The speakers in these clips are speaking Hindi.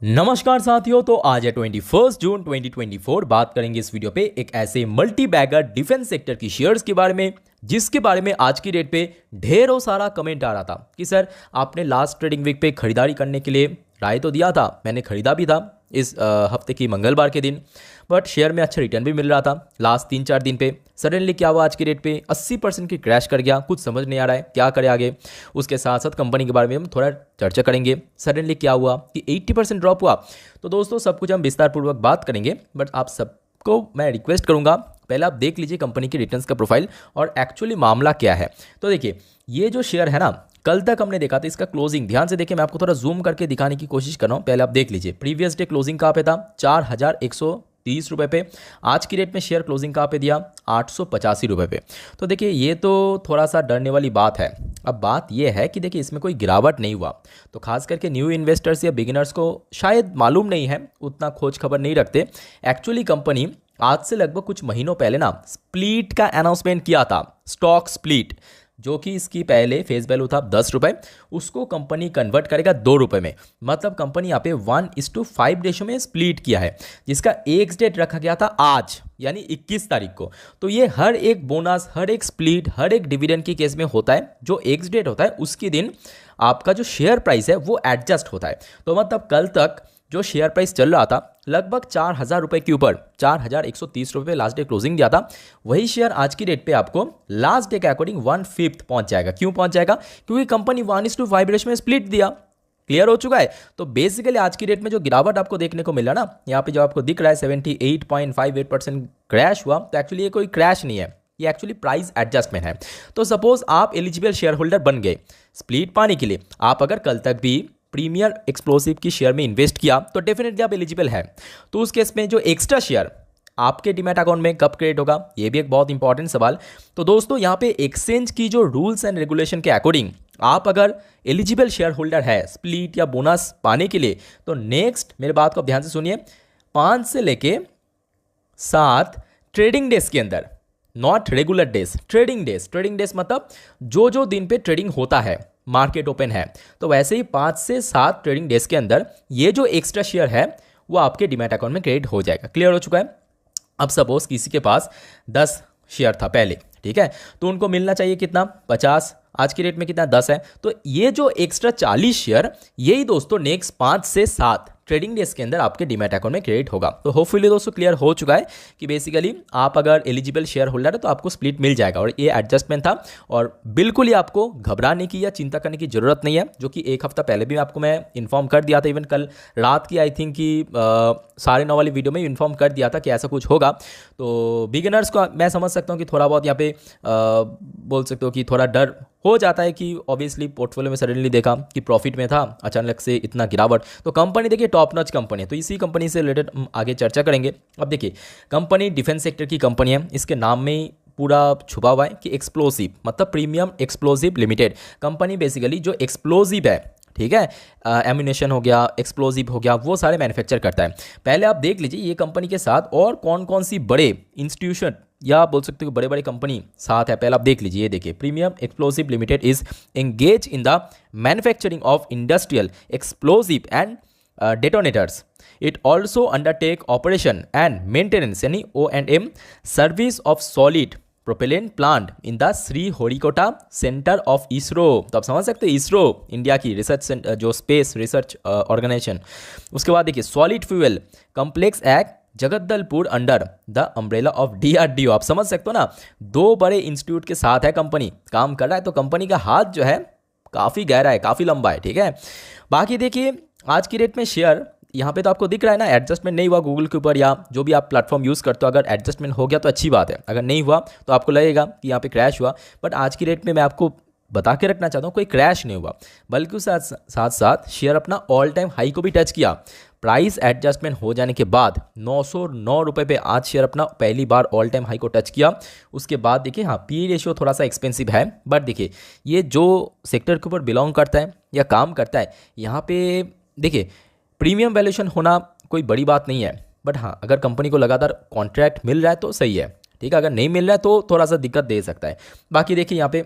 नमस्कार साथियों। तो आज है 21 जून 2024। बात करेंगे इस वीडियो पे एक ऐसे मल्टी बैगर डिफेंस सेक्टर की शेयर्स के बारे में जिसके बारे में आज की डेट पे ढेरों सारा कमेंट आ रहा था कि सर आपने लास्ट ट्रेडिंग वीक पे खरीदारी करने के लिए राय तो दिया था, मैंने खरीदा भी था इस हफ्ते की मंगलवार के दिन, बट शेयर में अच्छा रिटर्न भी मिल रहा था लास्ट 3-4 दिन पे। सडनली क्या हुआ, आज की डेट पे 80% की क्रैश कर गया। कुछ समझ नहीं आ रहा है क्या करे आगे। उसके साथ साथ कंपनी के बारे में हम थोड़ा चर्चा करेंगे। सडनली क्या हुआ कि 80% ड्रॉप हुआ। तो दोस्तों सब कुछ हम विस्तारपूर्वक बात करेंगे, बट आप सबको मैं रिक्वेस्ट करूंगा पहले आप देख लीजिए कंपनी के रिटर्न्स का प्रोफाइल और एक्चुअली मामला क्या है। तो देखिए ये जो शेयर है ना, कल तक हमने देखा था इसका क्लोजिंग, ध्यान से देखिए, मैं आपको थोड़ा जूम करके दिखाने की कोशिश कर रहा हूँ। पहले आप देख लीजिए प्रीवियस डे क्लोजिंग कहाँ पे था, 4,130 रुपये पे। आज की डेट में शेयर क्लोजिंग कहाँ पे दिया, 885 रुपये पे। तो देखिए ये तो थोड़ा सा डरने वाली बात है। अब बात यह है कि देखिए इसमें कोई गिरावट नहीं हुआ, तो खास करके न्यू इन्वेस्टर्स या बिगिनर्स को शायद मालूम नहीं है, उतना खोज खबर नहीं रखते। एक्चुअली कंपनी आज से लगभग कुछ महीनों पहले ना स्प्लिट का अनाउंसमेंट किया था, स्टॉक स्प्लिट, जो कि इसकी पहले फेस वैल्यू था 10 रुपये, उसको कंपनी कन्वर्ट करेगा 2 रुपये में। मतलब कंपनी यहाँ पे 1:5 रेशो में स्प्लिट किया है, जिसका एक्स डेट रखा गया था आज यानी 21 तारीख को। तो ये हर एक बोनस, हर एक स्प्लिट, हर एक डिविडेंड के केस में होता है। जो एक्स डेट होता है उसके दिन आपका जो शेयर प्राइस है वो एडजस्ट होता है। तो मतलब कल तक जो शेयर प्राइस चल रहा था लगभग 4,000 रुपये के ऊपर, 4,130 रुपये लास्ट डे क्लोजिंग दिया था, वही शेयर आज की डेट पे आपको लास्ट डे के अकॉर्डिंग 1/5 पहुंच जाएगा। क्यों पहुंच जाएगा? क्योंकि कंपनी 1:5 रेशो में स्प्लिट दिया। क्लियर हो चुका है। तो बेसिकली आज की डेट में जो गिरावट आपको देखने को मिला ना, यहाँ पे जो आपको दिख रहा है 78.58% क्रैश हुआ, तो एक्चुअली ये कोई क्रैश नहीं है, ये एक्चुअली प्राइस एडजस्टमेंट है। तो सपोज आप एलिजिबल शेयर होल्डर बन गए स्प्लिट पाने के लिए, आप अगर कल तक भी प्रीमियर एक्सप्लोसिव की शेयर में इन्वेस्ट किया तो डेफिनेटली आप एलिजिबल है। तो उस केस में जो एक्स्ट्रा शेयर आपके डीमैट अकाउंट में कब क्रिएट होगा, ये भी एक बहुत इंपॉर्टेंट सवाल। तो दोस्तों यहाँ पे एक्सचेंज की जो रूल्स एंड रेगुलेशन के अकॉर्डिंग आप अगर एलिजिबल शेयर होल्डर है स्प्लिट या बोनस पाने के लिए, तो नेक्स्ट मेरे बात को आप ध्यान से सुनिए, 5 से लेके 7 ट्रेडिंग डेज के अंदर, not regular days, trading days मतलब जो दिन पे ट्रेडिंग होता है, मार्केट ओपन है, तो वैसे ही 5 से 7 ट्रेडिंग डेज के अंदर ये जो एक्स्ट्रा शेयर है वो आपके डीमैट अकाउंट में क्रेडिट हो जाएगा। क्लियर हो चुका है। अब सपोज किसी के पास 10 शेयर था पहले, ठीक है, तो उनको मिलना चाहिए कितना, 50। आज की रेट में कितना, 10 है। तो ये जो एक्स्ट्रा 40 शेयर, यही दोस्तों नेक्स्ट 5 से 7 ट्रेडिंग डेज के अंदर आपके डीमैट अकाउंट में क्रेडिट होगा। तो होपफुली दोस्तों क्लियर हो चुका है कि बेसिकली आप अगर एलिजिबल शेयर होल्डर है तो आपको स्प्लिट मिल जाएगा, और ये एडजस्टमेंट था, और बिल्कुल ही आपको घबराने की या चिंता करने की जरूरत नहीं है, जो कि एक हफ्ता पहले भी आपको मैं इन्फॉर्म कर दिया था। इवन कल रात की आई थिंक कि 9:30 वाली वीडियो में इन्फॉर्म कर दिया था कि ऐसा कुछ होगा। तो बिगिनर्स को मैं समझ सकता हूँ कि थोड़ा बहुत यहाँ पे बोल सकते हो कि थोड़ा डर हो जाता है कि ऑब्वियसली पोर्टफोलियो में सडनली देखा कि प्रॉफिट में था, अचानक से इतना गिरावट। तो कंपनी देखिए टॉप नॉच कंपनी है, तो इसी कंपनी से रिलेटेड हम आगे चर्चा करेंगे। अब देखिए कंपनी डिफेंस सेक्टर की कंपनी है, इसके नाम में ही पूरा छुपा हुआ है कि एक्सप्लोसिव, मतलब premium explosive limited company. Basically जो एक्सप्लोसिव है, ठीक है, एम्यूनेशन हो गया, एक्सप्लोसिव हो गया, वो सारे मैन्युफैक्चर करता है। पहले आप देख लीजिए ये कंपनी के साथ और कौन कौन सी बड़े इंस्टीट्यूशन या बोल सकते हो बड़े बड़े कंपनी साथ है। पहले आप देख लीजिए, ये देखिए premium explosive limited is engage in the manufacturing of industrial explosive and detonators. It also undertake operation and maintenance यानी O&M service of solid propellant plant in the Sriharikota centre of ISRO. तो आप समझ सकते हैं इसरो इंडिया की रिसर्च जो स्पेस रिसर्च ऑर्गेनाइजेशन। उसके बाद देखिए solid fuel complex act Jagdalpur under the umbrella of DRDO। आप समझ सकते हो ना, 2 बड़े इंस्टीट्यूट के साथ है कंपनी काम कर रहा है। तो कंपनी का हाथ जो है काफ़ी गहरा है, काफ़ी लंबा है, ठीक है। बाकी देखिए आज की डेट में शेयर यहाँ पे तो आपको दिख रहा है ना, एडजस्टमेंट नहीं हुआ गूगल के ऊपर या जो भी आप प्लेटफॉर्म यूज़ करते हो। अगर एडजस्टमेंट हो गया तो अच्छी बात है, अगर नहीं हुआ तो आपको लगेगा कि यहाँ पे क्रैश हुआ। बट आज की डेट में मैं आपको बता के रखना चाहता हूँ कोई क्रैश नहीं हुआ, बल्कि उसके साथ साथ शेयर अपना ऑल टाइम हाई को भी टच किया। प्राइस एडजस्टमेंट हो जाने के बाद 909 रुपये पे आज शेयर अपना पहली बार ऑल टाइम हाई को टच किया। उसके बाद देखिए हाँ पी रेशियो थोड़ा सा एक्सपेंसिव है, बट देखिए ये जो सेक्टर के ऊपर बिलोंग करता है या काम करता है, यहाँ पे देखिए प्रीमियम वैल्यूएशन होना कोई बड़ी बात नहीं है। बट हाँ अगर कंपनी को लगातार कॉन्ट्रैक्ट मिल रहा है तो सही है, ठीक है, अगर नहीं मिल रहा है तो थोड़ा सा दिक्कत दे सकता है। बाकी देखिए यहाँ पे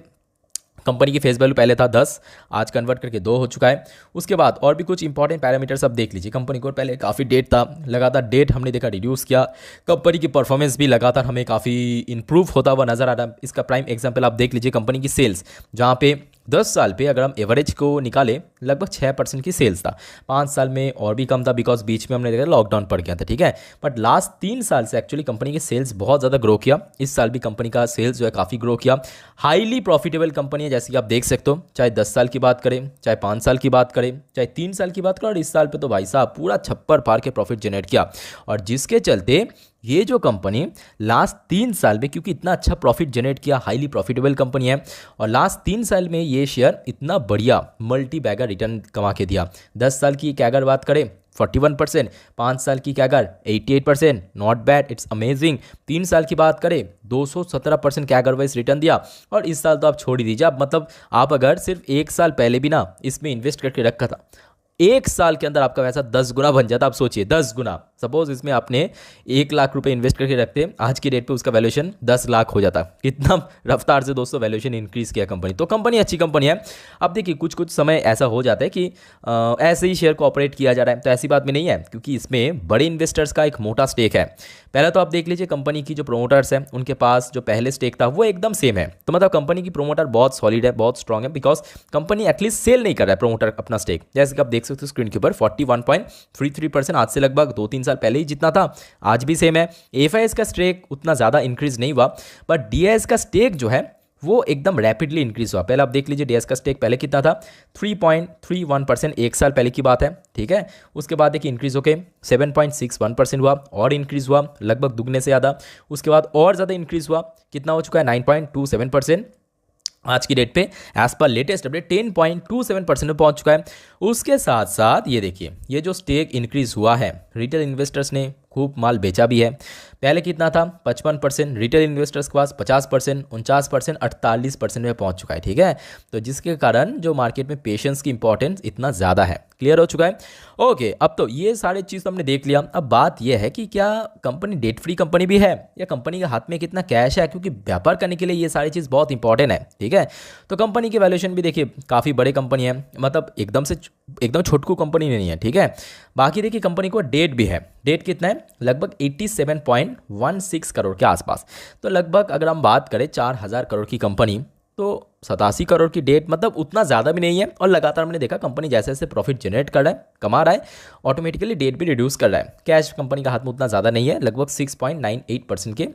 कंपनी की फेस वैल्यू पहले था 10, आज कन्वर्ट करके 2 हो चुका है। उसके बाद और भी कुछ इंपॉर्टेंट पैरामीटर्स अब देख लीजिए। कंपनी को पहले काफ़ी डेट था, लगातार डेट हमने देखा रिड्यूस किया। कंपनी की परफॉर्मेंस भी लगातार हमें काफ़ी इंप्रूव होता हुआ नजर आ रहा है। इसका प्राइम एग्जांपल आप देख लीजिए कंपनी की सेल्स, जहाँ पे 10 साल पे अगर हम एवरेज को निकालें लगभग 6% की सेल्स था। 5 साल में और भी कम था, बिकॉज बीच में हमने देखा लॉकडाउन पड़ गया था, ठीक है। बट लास्ट 3 साल से एक्चुअली कंपनी के सेल्स बहुत ज़्यादा ग्रो किया। इस साल भी कंपनी का सेल्स जो है काफ़ी ग्रो किया। हाईली प्रॉफिटेबल कंपनी है, जैसे कि आप देख सकते हो, चाहे 10 साल की बात करें, चाहे 5 साल की बात करें, चाहे 3 साल की बात करें, और इस साल पे तो भाई साहब पूरा छप्पर फाड़ के प्रॉफिट जनरेट किया। और जिसके चलते ये जो कंपनी लास्ट 3 साल में, क्योंकि इतना अच्छा प्रॉफिट जनरेट किया, हाईली प्रॉफिटेबल कंपनी है, और लास्ट 3 साल में ये शेयर इतना बढ़िया मल्टी बैगर रिटर्न कमा के दिया। 10 साल की कैगर बात करें 41%, 5 साल की CAGR 88%, not bad, it's amazing. 3 साल की बात करें 217% कैगर वाइज रिटर्न दिया, और इस साल तो आप छोड़ ही दीजिए। आप मतलब आप अगर सिर्फ 1 साल पहले भी ना इसमें इन्वेस्ट करके रखा था, 1 साल के अंदर आपका पैसा 10 गुना बन जाता। आप सोचिए 10 गुना। सपोज इसमें आपने 1 लाख रुपए इन्वेस्ट करके रखते, आज की डेट पे उसका वैल्यूएशन 10 लाख हो जाता। कितना रफ्तार से दोस्तों वैल्यूएशन इंक्रीज किया कंपनी। तो कंपनी अच्छी कंपनी है। अब देखिए कुछ कुछ समय ऐसा हो जाता है कि ऐसे ही शेयर को ऑपरेट किया जा रहा है, तो ऐसी बात में नहीं है, क्योंकि इसमें बड़े इन्वेस्टर्स का एक मोटा स्टेक है। पहले तो आप देख लीजिए कंपनी की जो प्रोमोटर्स हैं उनके पास जो पहले स्टेक था वो एकदम सेम है। तो मतलब कंपनी की प्रोमोटर बहुत सॉलिड है, बहुत स्ट्रांग है, बिकॉज कंपनी एटलीस्ट सेल नहीं कर रहा है प्रोमोटर अपना स्टेक। जैसे कि आप देख सकते हो स्क्रीन के ऊपर 41.33%, आज से लगभग 2-3 साल पहले ही जितना था आज भी सेम है। एफआईएस का स्टेक उतना ज़्यादा इंक्रीज नहीं हुआ, बट डीआईएस का स्टेक जो है वो एकदम रैपिडली इंक्रीज हुआ। पहले आप देख लीजिए डीएस का स्टेक पहले कितना था, 3.31%, 1 साल पहले की बात है, ठीक है। उसके बाद देखिए इंक्रीज होके 7.61% हुआ, और इंक्रीज हुआ लगभग दुगने से ज़्यादा। उसके बाद और ज़्यादा इंक्रीज हुआ, कितना हो चुका है 9.27%। आज की डेट पे एज पर लेटेस्ट अपडेट 10.27% में पहुंच चुका है। उसके साथ साथ ये देखिए, ये जो स्टेक इंक्रीज हुआ है, रिटेल इन्वेस्टर्स ने खूब माल बेचा भी है। पहले कितना था 55%, रिटेल इन्वेस्टर्स के पास 50%, 49%, 48% में पहुंच चुका है, ठीक है। तो जिसके कारण जो मार्केट में पेशेंस की इंपॉर्टेंस इतना ज़्यादा है, क्लियर हो चुका है। ओके, अब तो ये सारे चीज़ तो हमने देख लिया। अब बात यह है कि क्या कंपनी डेट फ्री कंपनी भी है, या कंपनी के हाथ में कितना कैश है, क्योंकि व्यापार करने के लिए ये सारी चीज़ बहुत इंपॉर्टेंट है, ठीक है। तो कंपनी की वैल्यूएशन भी देखिए काफ़ी बड़ी कंपनी है, मतलब एकदम छोटकू कंपनी नहीं है, ठीक है। बाकी देखिए कंपनी को डेट भी है। डेट कितना है, लगभग 87.16 करोड़ के आसपास। तो लगभग अगर हम बात करें 4,000 करोड़ की कंपनी, तो 87 करोड़ की डेट मतलब उतना ज़्यादा भी नहीं है। और लगातार हमने देखा कंपनी जैसे जैसे प्रॉफिट जनरेट कर रहा है, कमा रहा है, ऑटोमेटिकली डेट भी रिड्यूस कर रहा है। कैश कंपनी का हाथ में उतना ज़्यादा नहीं है, लगभग 6.98% के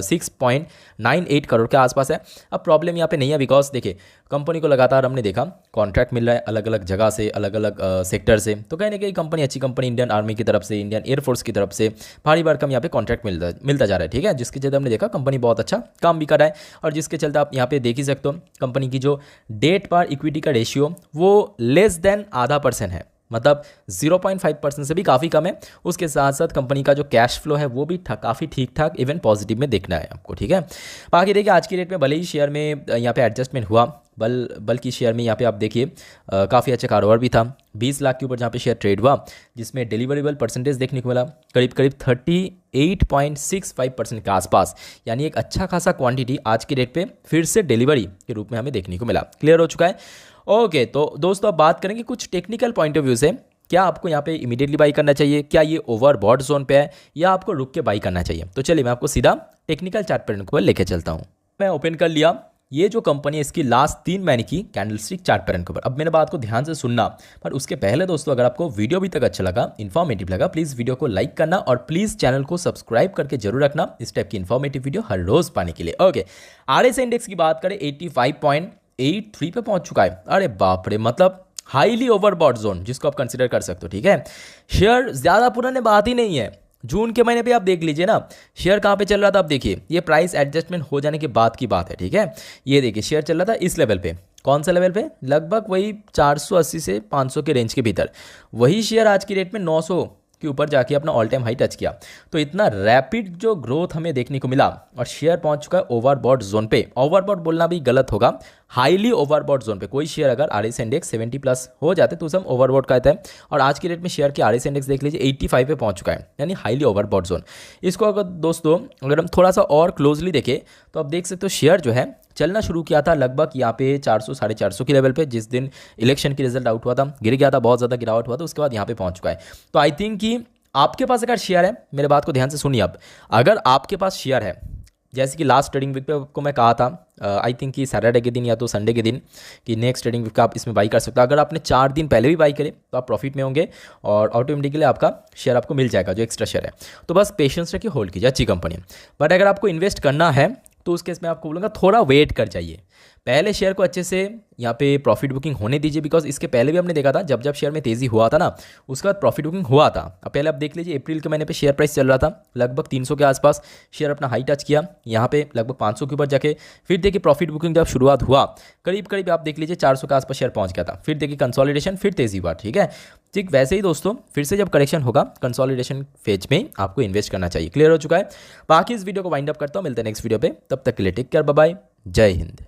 6.98 करोड़ के आसपास है। अब प्रॉब्लम यहाँ पे नहीं है, बिकॉज देखिए कंपनी को लगातार हमने देखा कॉन्ट्रैक्ट मिल रहा है अलग अलग जगह से, अलग अलग सेक्टर से। तो कहीं ना कहीं कंपनी अच्छी कंपनी, इंडियन आर्मी की तरफ से, इंडियन एयरफोर्स की तरफ से भारी भरकम यहाँ पे कॉन्ट्रैक्ट मिलता जा रहा है, ठीक है। जिसके चलते हमने देखा कंपनी बहुत अच्छा काम भी कर रहा है, और जिसके चलते आप यहाँ पे देख ही सकते हो कंपनी की जो डेट पर इक्विटी का रेशियो वो लेस देन 0.5% है, मतलब 0.5% से भी काफ़ी कम है। उसके साथ साथ कंपनी का जो कैश फ्लो है वो भी काफ़ी ठीक ठाक, इवन पॉजिटिव में देखना है आपको, ठीक है। बाकी देखिए आज की डेट में भले ही शेयर में यहाँ पे एडजस्टमेंट हुआ, बल्कि शेयर में यहाँ पे आप देखिए काफ़ी अच्छा कारोबार भी था। 20 लाख के ऊपर जहाँ पे शेयर ट्रेड हुआ, जिसमें डिलीवरेबल परसेंटेज देखने को मिला करीब 38.65% के आसपास, यानी एक अच्छा खासा क्वांटिटी आज की डेट पे फिर से डिलीवरी के रूप में हमें देखने को मिला। क्लियर हो चुका है। ओके, तो दोस्तों अब बात करेंगे कुछ टेक्निकल पॉइंट ऑफ व्यू से। क्या आपको यहाँ पे इमीडिएटली बाई करना चाहिए, क्या ये ओवरबॉट जोन पे है, या आपको रुक के बाई करना चाहिए? तो चलिए मैं आपको सीधा टेक्निकल चार्ट पैटर्न को लेके चलता हूँ। मैं ओपन कर लिया ये जो कंपनी है, इसकी लास्ट 3 महीने की कैंडलस्टिक चार्ट पैटर्न के ऊपर। अब मेरे बात को ध्यान से सुनना, पर उसके पहले दोस्तों अगर आपको वीडियो अभी तक अच्छा लगा, इन्फॉर्मेटिव लगा, प्लीज़ वीडियो को लाइक करना, और प्लीज़ चैनल को सब्सक्राइब करके जरूर रखना इस टाइप की इन्फॉर्मेटिव वीडियो हर रोज़ पाने के लिए। ओके, आरएसआई इंडेक्स की बात करें 85.83 पे पहुंच चुका है। अरे बाप रे, मतलब हाईली ओवरबॉट जोन जिसको आप कंसिडर कर सकते हो, ठीक है। शेयर ज़्यादा पुराने बात ही नहीं है, जून के महीने पे आप देख लीजिए ना शेयर कहाँ पे चल रहा था। आप देखिए ये प्राइस एडजस्टमेंट हो जाने के बाद की बात है, ठीक है। ये देखिए शेयर चल रहा था इस लेवल पे, कौन सा लेवल पे, लगभग वही 480 से 500 के रेंज के भीतर। वही शेयर आज की डेट में 900 के ऊपर जाके अपना ऑल टाइम हाई टच किया। तो इतना रैपिड जो ग्रोथ हमें देखने को मिला, और शेयर पहुंच चुका है ओवरबॉट जोन पे। ओवरबॉट बोलना भी गलत होगा, हाईली ओवरबॉट जोन पे। कोई शेयर अगर आरएसआई इंडेक्स 70 प्लस हो जाते तो उसे हम ओवरबॉट कहते हैं। और आज की डेट में शेयर की आरएसआई इंडेक्स देख लीजिए 85 पे पहुंच चुका है, यानी हाईली ओवरबॉट जोन। इसको अगर दोस्तों अगर हम थोड़ा सा और क्लोजली देखें तो आप देख सकते हो शेयर जो है चलना शुरू किया था लगभग यहाँ पे 400 450 के लेवल पे, जिस दिन इलेक्शन की रिजल्ट आउट हुआ था, गिर गया था, बहुत ज़्यादा गिरावट हुआ था, उसके बाद यहाँ पे पहुँच चुका है। तो आई थिंक कि आपके पास अगर शेयर है, मेरे बात को ध्यान से सुनिए आप, अगर आपके पास शेयर है, जैसे कि लास्ट ट्रेडिंग वीक पे आपको मैं कहा था, आई थिंक कि सैटरडे के दिन या तो संडे के दिन, कि नेक्स्ट ट्रेडिंग वीक का आप इसमें बाई कर सकते हो। अगर आपने 4 दिन पहले भी बाई करे तो आप प्रॉफिट में होंगे और ऑटोमेटिकली आपका शेयर आपको मिल जाएगा, जो एक्स्ट्रा शेयर है। तो बस पेशेंस रखिए, होल्ड कीजिए, अच्छी कंपनी है। बट अगर आपको इन्वेस्ट करना है तो उस केस में आपको बोलूँगा थोड़ा वेट कर जाइए, पहले शेयर को अच्छे से यहाँ पे प्रॉफिट बुकिंग होने दीजिए, बिकॉज इसके पहले भी हमने देखा था जब शेयर में तेज़ी हुआ था ना, उसके बाद प्रॉफिट बुकिंग हुआ था। अब पहले आप देख लीजिए, अप्रैल के महीने पे शेयर प्राइस चल रहा था लगभग 300 के आसपास, शेयर अपना हाई टच किया, यहाँ पे लगभग 500 के ऊपर जाके फिर देखिए प्रॉफिट बुकिंग जब शुरुआत हुआ, करीब करीब आप देख लीजिए 400 के आसपास शेयर पहुँच गया था, फिर देखिए कंसोलिडेशन, फिर तेज़ी हुआ, ठीक है। ठीक वैसे ही दोस्तों, फिर से जब करेक्शन होगा कंसोलिडेशन फेज में आपको इन्वेस्ट करना चाहिए। क्लियर हो चुका है। बाकी इस वीडियो को वाइंड अप करता हूँ, मिलते हैं नेक्स्ट वीडियो पे, तब तक के लिए टेक केयर, बाय बाय, जय हिंद।